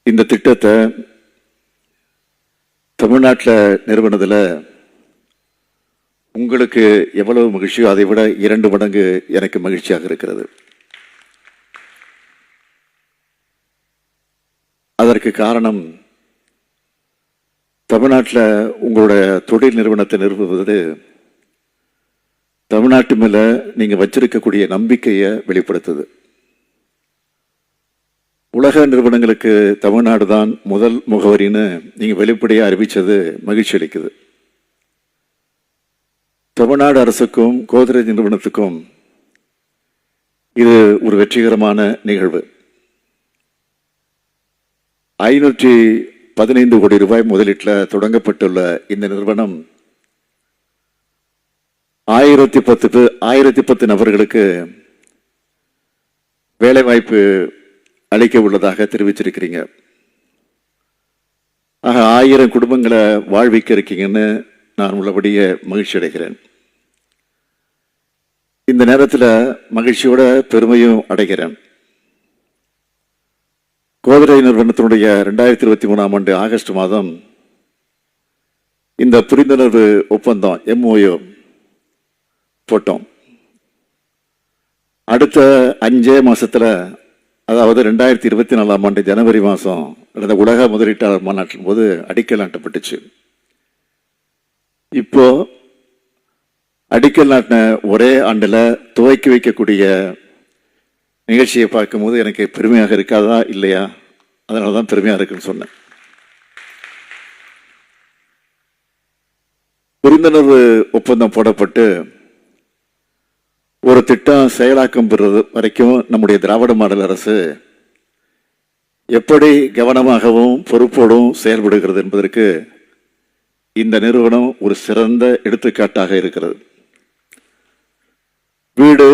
இந்த திட்டத்தை தமிழ்நாட்டில் நிறுவனத்தில் உங்களுக்கு எவ்வளவு மகிழ்ச்சியோ அதை விட 2 மடங்கு எனக்கு மகிழ்ச்சியாக இருக்கிறது. அதற்கு காரணம், தமிழ்நாட்டில் உங்களுடைய தொழில் நிறுவனத்தை நிறுவுவது தமிழ்நாட்டு மேல நீங்க வச்சிருக்கக்கூடிய நம்பிக்கையை வெளிப்படுத்துது. உலக நிறுவனங்களுக்கு தமிழ்நாடு தான் முதல் முகவரின்னு நீங்க வெளிப்படையாக அறிவிச்சது மகிழ்ச்சி அளிக்குது. தமிழ்நாடு அரசுக்கும் கோத்ரேஜ் நிறுவனத்துக்கும் இது ஒரு வெற்றிகரமான நிகழ்வு. 515 கோடி ரூபாய் முதலீட்டில் தொடங்கப்பட்டுள்ள இந்த நிறுவனம் 1010 நபர்களுக்கு வேலைவாய்ப்பு அளிக்க உள்ளதாக தெரிவிச்சிருக்கிறீங்க. ஆக 1000 குடும்பங்களை வாழ்விக்க இருக்கீங்கன்னு நான் உள்ளபடியே மகிழ்ச்சி அடைகிறேன். இந்த நேரத்தில் மகிழ்ச்சியோட பெருமையும் அடைகிறேன். கோத்ரேஜ் நிறுவனத்தினுடைய 2023ஆம் ஆண்டு ஆகஸ்ட் மாதம் இந்த புரிந்துணர்வு ஒப்பந்தம் MOU போட்டோம். அடுத்த 5 மாசத்துல, அதாவது 2024ஆம் ஆண்டு ஜனவரி மாதம் நடந்த உலக முதலீட்டாளர் மாநாட்டின் போது அடிக்கல் நாட்டப்பட்டுச்சு. இப்போ அடிக்கல் நாட்டின ஒரே ஆண்டில் துவக்கி வைக்கக்கூடிய நிகழ்ச்சியை பார்க்கும்போது எனக்கு பெருமையாக இருக்காதா இல்லையா? அதனால தான் பெருமையாக இருக்குன்னு சொன்னேன். புரிந்துணர்வு ஒப்பந்தம் போடப்பட்டு ஒரு திட்டம் செயலாக்கம் பெறுவது வரைக்கும் நம்முடைய திராவிட மாடல் அரசு எப்படி கவனமாகவும் பொறுப்போடும் செயல்படுகிறது என்பதற்கு இந்த நிறுவனம் ஒரு சிறந்த எடுத்துக்காட்டாக இருக்கிறது. வீடு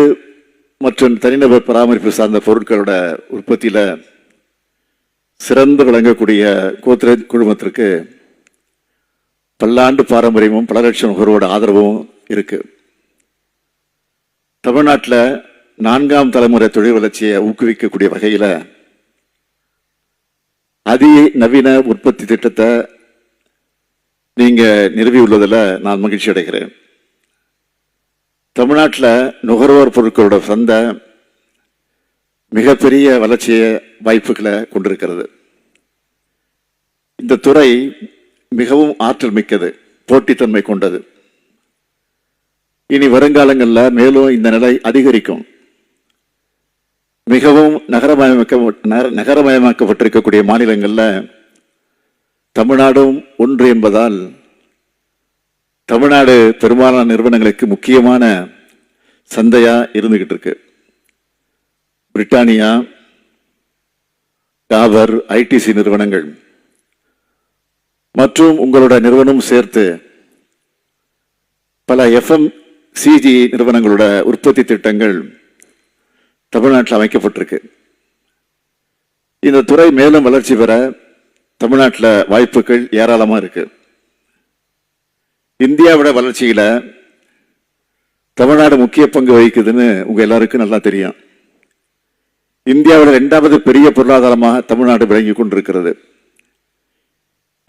மற்றும் தனிநபர் பராமரிப்பு சார்ந்த பொருட்களோட உற்பத்தியில சிறந்து விளங்கக்கூடிய கோத்ரேஜ் குழுமத்திற்கு பல்லாண்டு பாரம்பரியமும் பல லட்சம் நுகர்வோட ஆதரவும் இருக்கு. தமிழ்நாட்டில் 4ஆம் தலைமுறை தொழில் வளர்ச்சியை ஊக்குவிக்கக்கூடிய வகையில் அதிநவீன உற்பத்தி திட்டத்தை நீங்க நிறுவியுள்ளதில் நான் மகிழ்ச்சி அடைகிறேன். தமிழ்நாட்டில் நுகர்வோர் பொருட்களோட சந்தை மிகப்பெரிய வளர்ச்சியை வாய்ப்புகளை கொண்டிருக்கிறது. இந்த துறை மிகவும் ஆற்றல் மிக்கது, போட்டித்தன்மை கொண்டது. இனி வருங்காலங்களில் மேலும் இந்த நிலை அதிகரிக்கும். மிகவும் நகரமயமாக்கப்பட்டிருக்கக்கூடிய மாநிலங்களில் தமிழ்நாடும் ஒன்று என்பதால் தமிழ்நாடு பெரும்பாலான நிறுவனங்களுக்கு முக்கியமான சந்தையா இருந்துகிட்டு இருக்கு. பிரிட்டானியா, டாபர், ITC நிறுவனங்கள் மற்றும் உங்களோட நிறுவனம் சேர்த்து பல FMCG நிறுவனங்களோட உற்பத்தி திட்டங்கள் தமிழ்நாட்டில் அமைக்கப்பட்டிருக்கு. இந்த துறை மேலும் வளர்ச்சி பெற தமிழ்நாட்டில் வாய்ப்புகள் ஏராளமாக இருக்கு. இந்தியாவோட வளர்ச்சியில தமிழ்நாடு முக்கிய பங்கு வகிக்குதுன்னு உங்க எல்லாருக்கும் நல்லா தெரியும். இந்தியாவோட 2வது பெரிய பொருளாதாரமாக தமிழ்நாடு விளங்கி கொண்டிருக்கிறது.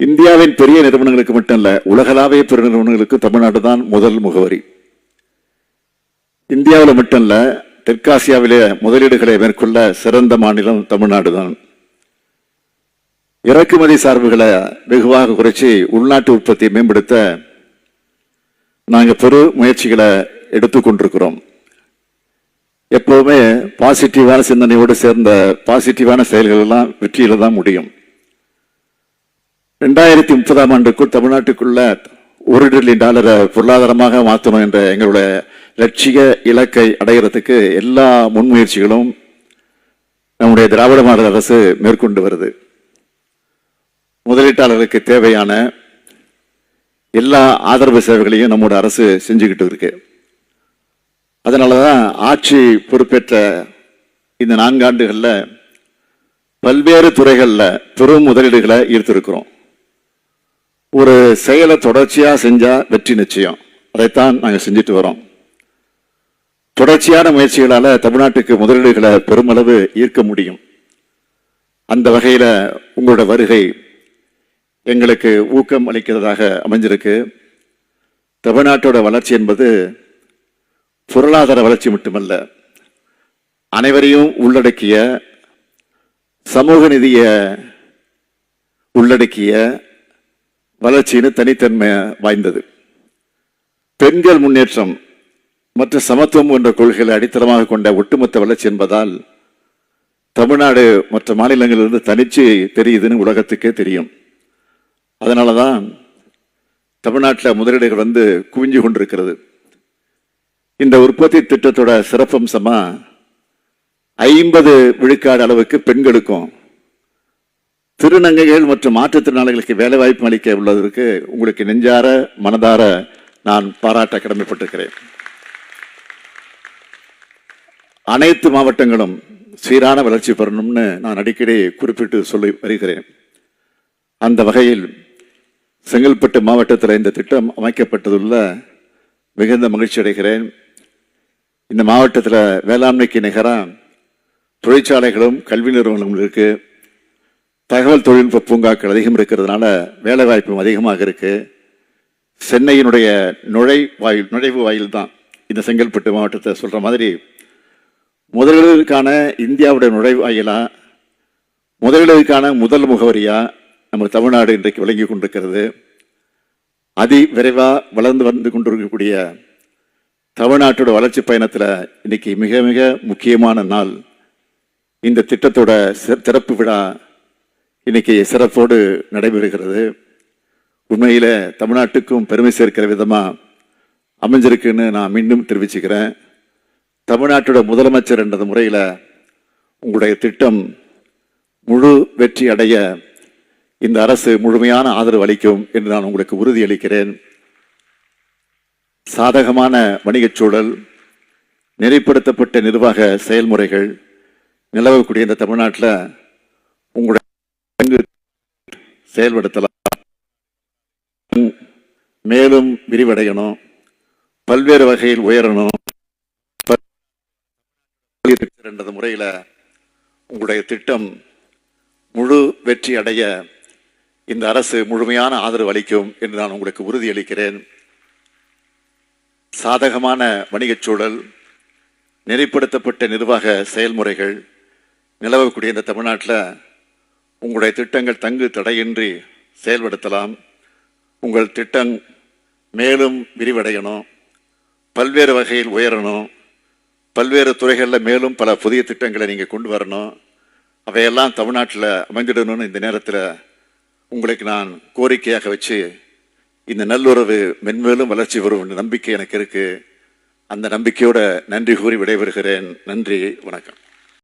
இந்தியாவின் பெரிய நிறுவனங்களுக்கு மட்டும் இல்ல, உலகளாவிய பெரிய நிறுவனங்களுக்கு தமிழ்நாடு தான் முதல் முகவரி. இந்தியாவில் மட்டும் இல்ல, தெற்காசியாவிலே முதலீடுகளை மேற்கொள்ள சிறந்த மாநிலம் தமிழ்நாடு தான். இறக்குமதி சார்புகளை வெகுவாக குறைச்சி உள்நாட்டு உற்பத்தியை மேம்படுத்த நாங்கள் பெரு முயற்சிகளை எடுத்துக்கொண்டிருக்கிறோம். எப்பவுமே பாசிட்டிவான சிந்தனையோடு சேர்ந்த பாசிட்டிவான செயல்கள் எல்லாம் வெற்றியில தான் முடியும். 2030ஆம் ஆண்டுக்குள் தமிழ்நாட்டுக்குள்ள $1 டிரில்லியன் பொருளாதாரமாக மாற்றணும் என்ற எங்களுடைய லட்சிய இலக்கை அடைகிறதுக்கு எல்லா முன்முயற்சிகளும் நம்முடைய திராவிட மாடல் அரசு மேற்கொண்டு வருது. முதலீட்டாளர்களுக்கு தேவையான எல்லா ஆதரவு சேவைகளையும் நம்முடைய அரசு செஞ்சுக்கிட்டு இருக்கு. அதனாலதான் ஆட்சி பொறுப்பேற்ற இந்த 4 ஆண்டுகள்ல பல்வேறு துறைகளில் பெரும் முதலீடுகளை ஈர்த்திருக்கிறோம். ஒரு செயலை தொடர்ச்சியா செஞ்சா வெற்றி நிச்சயம். அதைத்தான் நாங்கள் செஞ்சுட்டு வரோம். தொடர்ச்சியான முயற்சிகளால தமிழ்நாட்டுக்கு முதலீடுகளை பெருமளவு ஈர்க்க முடியும். அந்த வகையில் உங்களோட வருகை எங்களுக்கு ஊக்கம் அளிக்கிறதாக அமைஞ்சிருக்கு. தமிழ்நாட்டோட வளர்ச்சி என்பது பொருளாதார வளர்ச்சி மட்டுமல்ல, அனைவரையும் உள்ளடக்கிய சமூக நிதியை உள்ளடக்கிய வளர்ச்சின்னு தனித்தன்மை வாய்ந்தது. பெண்கள் முன்னேற்றம் மற்றும் சமத்துவம் என்ற கொள்கைகளை அடித்தளமாக கொண்ட ஒட்டுமொத்த வளர்ச்சி என்பதால் தமிழ்நாடு மற்ற மாநிலங்களிலிருந்து தனிச்சு தெரியுதுன்னு உலகத்துக்கே தெரியும். அதனால தான் தமிழ்நாட்டில் முதலீடுகள் குவிஞ்சு கொண்டிருக்கிறது. இந்த உற்பத்தி திட்டத்தோட சிறப்பம்சமா 50 விழுக்காடு அளவுக்கு பெண்களுக்கும் திருநங்கைகள் மற்றும் மாற்றுத்திறனாளிகளுக்கு வேலை வாய்ப்பு அளிக்க உள்ளதற்கு உங்களுக்கு நெஞ்சார மனதார நான் பாராட்ட கடமைப்பட்டிருக்கிறேன். அனைத்து மாவட்டங்களும் சீரான வளர்ச்சி பெறணும்னு நான் அடிக்கடி குறிப்பிட்டு சொல்லி வருகிறேன். அந்த வகையில் செங்கல்பட்டு மாவட்டத்தில் இந்த திட்டம் அமைக்கப்பட்டதுள்ள மிகுந்த மகிழ்ச்சி அடைகிறேன். இந்த மாவட்டத்தில் வேளாண்மைக்கு நிகராக தொழிற்சாலைகளும் கல்வி நிறுவனங்களும் இருக்கு. தகவல் தொழில்நுட்ப பூங்காக்கள் அதிகம் இருக்கிறதுனால வேலை வாய்ப்பும் அதிகமாக இருக்கு. சென்னையினுடைய நுழைவு வாயில் தான் இந்த செங்கல்பட்டு மாவட்டத்தை சொல்ற மாதிரி முதலீடுகளுக்கான இந்தியாவுடைய நுழைவாயிலா, முதலீடுகளுக்கான முதல் முகவரியா நம்ம தமிழ்நாடு இன்றைக்கு விளங்கி கொண்டிருக்கிறது. விரைவா வளர்ந்து வந்து கொண்டிருக்கக்கூடிய தமிழ்நாட்டோட வளர்ச்சி பயணத்தில் இன்னைக்கு மிக மிக முக்கியமான நாள். இந்த திட்டத்தோட திறப்பு விழா இன்னைக்கு சிறப்போடு நடைபெறுகிறது. உண்மையில தமிழ்நாட்டுக்கும் பெருமை சேர்க்கிற விதமா அமைஞ்சிருக்குன்னு நான் மீண்டும் தெரிவிச்சுக்கிறேன். தமிழ்நாட்டோட முதலமைச்சர் என்ற முறையில் உங்களுடைய திட்டம் முழு வெற்றி அடைய இந்த அரசு முழுமையான ஆதரவு அளிக்கும் என்று நான் உங்களுக்கு உறுதியளிக்கிறேன். சாதகமான வணிகச் சூழல், நெறிப்படுத்தப்பட்ட நிர்வாக செயல்முறைகள் நிலவக்கூடிய இந்த தமிழ்நாட்டில் உங்களுடைய செயல்படுத்தலாம், மேலும் விரிவடையணும், பல்வேறு வகையில் உயரணும் என்ற முறையில் உங்களுடைய திட்டம் முழு வெற்றி அடைய இந்த அரசு முழுமையான ஆதரவு அளிக்கும் என்று நான் உங்களுக்கு உறுதியளிக்கிறேன். சாதகமான வணிகச் சூழல், நெறிப்படுத்தப்பட்ட நிர்வாக செயல்முறைகள் நிலவக்கூடிய இந்த தமிழ்நாட்டில் உங்களுடைய திட்டங்கள் தங்கு தடையின்றி செயல்படுத்தலாம். உங்கள் திட்டம் மேலும் விரிவடையணும், பல்வேறு வகையில் உயரணும், பல்வேறு துறைகளில் மேலும் பல புதிய திட்டங்களை நீங்கள் கொண்டு வரணும். அவையெல்லாம் தமிழ்நாட்டில் அமைஞ்சிடணும்னு இந்த நேரத்தில் உங்களுக்கு நான் கோரிக்கையாக வச்சு இந்த நல்லுறவு மென்மேலும் வளர்ச்சி வரும் என்ற நம்பிக்கை எனக்கு இருக்கு. அந்த நம்பிக்கையோட நன்றி கூறி விடைபெறுகிறேன். நன்றி, வணக்கம்.